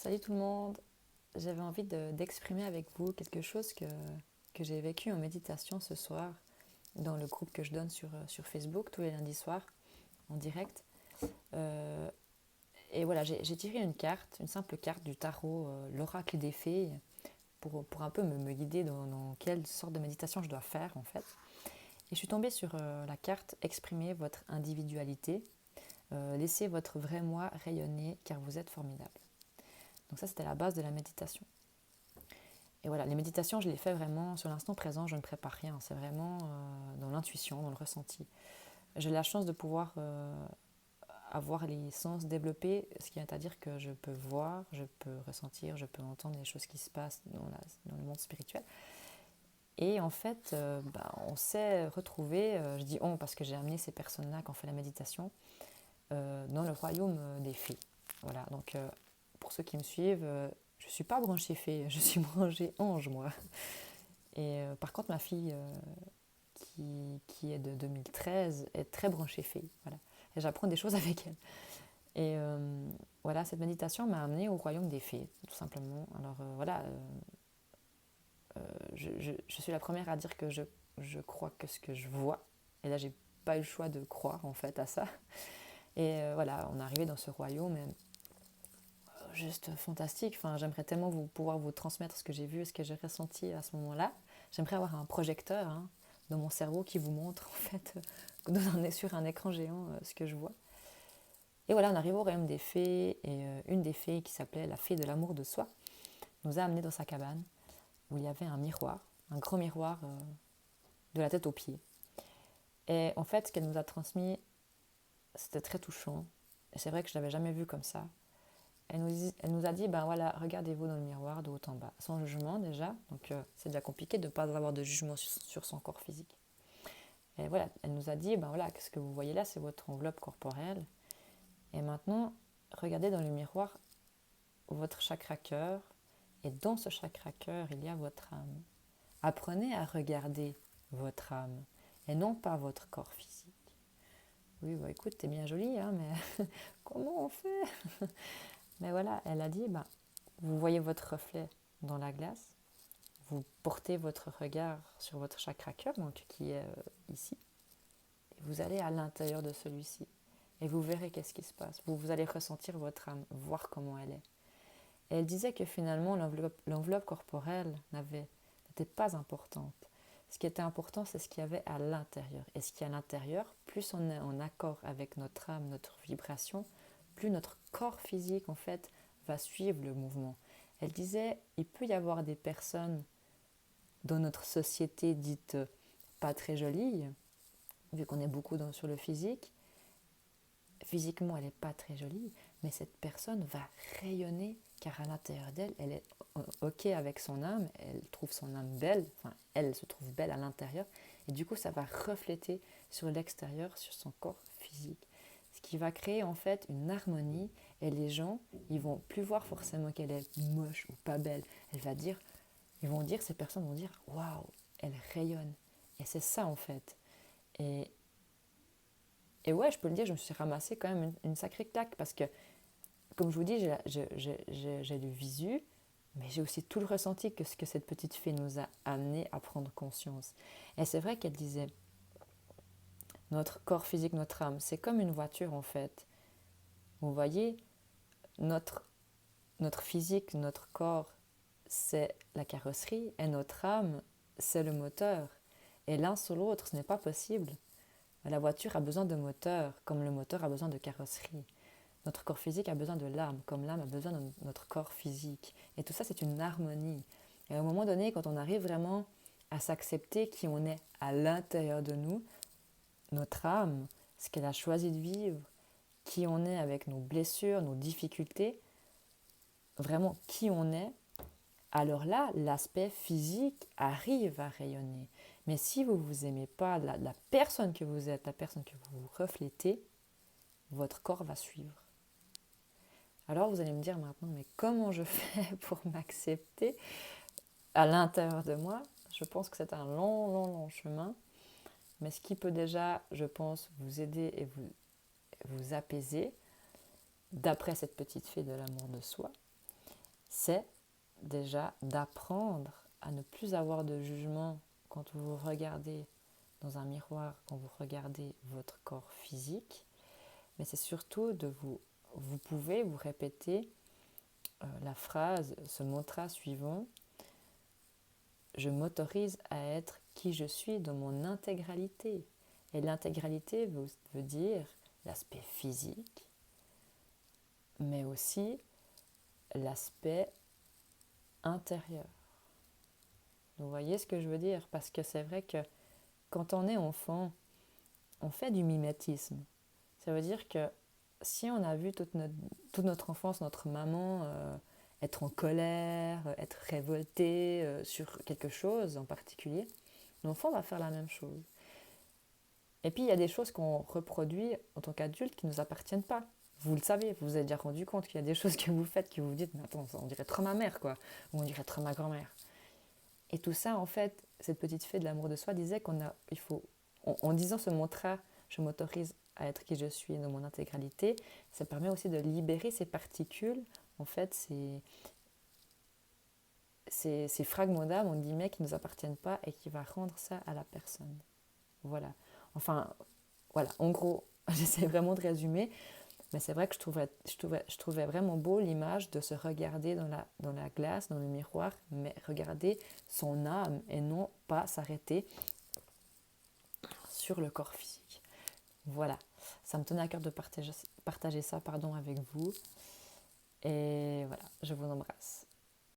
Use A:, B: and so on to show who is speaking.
A: Salut tout le monde, j'avais envie d'exprimer avec vous quelque chose que j'ai vécu en méditation ce soir dans le groupe que je donne sur Facebook tous les lundis soirs en direct. Euh, et voilà, j'ai tiré une carte, une simple carte du tarot, l'oracle des fées, pour un peu me guider dans quelle sorte de méditation je dois faire en fait. Et je suis tombée sur la carte Exprimez votre individualité, laissez votre vrai moi rayonner car vous êtes formidable. Donc ça c'était la base de la méditation. Et voilà, les méditations, je les fais vraiment sur l'instant présent, je ne prépare rien. C'est vraiment dans l'intuition, dans le ressenti. J'ai la chance de pouvoir avoir les sens développés, ce qui est à dire que je peux voir, je peux ressentir, je peux entendre les choses qui se passent dans le monde spirituel. Et en fait, on s'est retrouvés, je dis on parce que j'ai amené ces personnes-là qui ont fait la méditation, dans le royaume des fées. Voilà, donc pour ceux qui me suivent, je ne suis pas branchée fée, je suis branchée ange, moi. Et par contre, ma fille, qui est de 2013, est très branchée fée. Voilà. Et j'apprends des choses avec elle. Et voilà, cette méditation m'a amenée au royaume des fées, tout simplement. Alors voilà, je suis la première à dire que je crois que ce que je vois. Et là, j'ai pas eu le choix de croire en fait à ça. Et voilà, on est arrivé dans ce royaume, juste fantastique. Enfin, j'aimerais tellement pouvoir vous transmettre ce que j'ai vu, ce que j'ai ressenti à ce moment-là. J'aimerais avoir un projecteur dans mon cerveau qui vous montre en fait sur un écran géant ce que je vois. Et voilà, on arrive au royaume des fées et une des fées qui s'appelait la fée de l'amour de soi nous a amenés dans sa cabane où il y avait un miroir, un grand miroir de la tête aux pieds. Et en fait, ce qu'elle nous a transmis, c'était très touchant. Et c'est vrai que je ne l'avais jamais vu comme ça. Elle nous a dit, ben voilà, regardez-vous dans le miroir de haut en bas, sans jugement déjà. Donc c'est déjà compliqué de ne pas avoir de jugement sur son corps physique. Et voilà, elle nous a dit, ben voilà, ce que vous voyez là, c'est votre enveloppe corporelle. Et maintenant, regardez dans le miroir votre chakra cœur. Et dans ce chakra cœur, il y a votre âme. Apprenez à regarder votre âme et non pas votre corps physique. Oui, bah écoute, t'es bien jolie, hein, mais comment on fait? Mais voilà, elle a dit, ben, vous voyez votre reflet dans la glace, vous portez votre regard sur votre chakra cœur, donc qui est ici, et vous allez à l'intérieur de celui-ci. Et vous verrez qu'est-ce qui se passe. Vous allez ressentir votre âme, voir comment elle est. Et elle disait que finalement, l'enveloppe corporelle n'était pas importante. Ce qui était important, c'est ce qu'il y avait à l'intérieur. Et ce qui est à l'intérieur, plus on est en accord avec notre âme, notre vibration, plus notre corps physique, en fait, va suivre le mouvement. Elle disait, il peut y avoir des personnes dans notre société dite pas très jolies, vu qu'on est beaucoup sur le physique. Physiquement, elle n'est pas très jolie, mais cette personne va rayonner car à l'intérieur d'elle, elle est OK avec son âme, elle trouve son âme belle, enfin, elle se trouve belle à l'intérieur, et du coup, ça va refléter sur l'extérieur, sur son corps physique. Ce qui va créer en fait une harmonie, et les gens, ils vont plus voir forcément qu'elle est moche ou pas belle. Ces personnes vont dire, waouh, elle rayonne. Et c'est ça en fait. Et, et ouais, je peux le dire, je me suis ramassée quand même une sacrée claque parce que, comme je vous dis, j'ai le visu, mais j'ai aussi tout le ressenti que ce que cette petite fille nous a amené à prendre conscience. Et c'est vrai qu'elle disait, notre corps physique, notre âme, c'est comme une voiture en fait. Vous voyez, notre, notre physique, notre corps, c'est la carrosserie et notre âme, c'est le moteur. Et l'un sur l'autre, ce n'est pas possible. La voiture a besoin de moteur, comme le moteur a besoin de carrosserie. Notre corps physique a besoin de l'âme, comme l'âme a besoin de notre corps physique. Et tout ça, c'est une harmonie. Et à un moment donné, quand on arrive vraiment à s'accepter qui on est à l'intérieur de nous, notre âme, ce qu'elle a choisi de vivre, qui on est avec nos blessures, nos difficultés, vraiment qui on est, alors là, l'aspect physique arrive à rayonner. Mais si vous ne vous aimez pas, la personne que vous êtes, la personne que vous reflétez, votre corps va suivre. Alors vous allez me dire maintenant, mais comment je fais pour m'accepter à l'intérieur de moi? Je pense que c'est un long chemin. Mais ce qui peut déjà, je pense, vous aider et vous apaiser, d'après cette petite fille de l'amour de soi, c'est déjà d'apprendre à ne plus avoir de jugement quand vous vous regardez dans un miroir, quand vous regardez votre corps physique, mais c'est surtout vous pouvez vous répéter la phrase, ce mantra suivant: je m'autorise à être qui je suis dans mon intégralité. Et l'intégralité veut dire l'aspect physique, mais aussi l'aspect intérieur. Vous voyez ce que je veux dire? Parce que c'est vrai que quand on est enfant, on fait du mimétisme. Ça veut dire que si on a vu toute notre enfance, notre maman être en colère, être révoltée sur quelque chose en particulier, l'enfant va faire la même chose. Et puis il y a des choses qu'on reproduit en tant qu'adulte qui ne nous appartiennent pas. Vous le savez, vous vous êtes déjà rendu compte qu'il y a des choses que vous faites que vous vous dites, mais attends, on dirait trop ma mère, quoi, ou on dirait trop ma grand-mère. Et tout ça, en fait, cette petite fée de l'amour de soi disait en disant ce mantra, je m'autorise à être qui je suis dans mon intégralité, ça permet aussi de libérer ces particules, en fait, ces fragments d'âme, on guillemets, qui ne nous appartiennent pas et qui va rendre ça à la personne. Voilà. Enfin, voilà, en gros, j'essaie vraiment de résumer, mais c'est vrai que je trouvais vraiment beau l'image de se regarder dans la glace, dans le miroir, mais regarder son âme et non pas s'arrêter sur le corps physique. Voilà, ça me tenait à cœur de partager ça avec vous. Et voilà, je vous embrasse.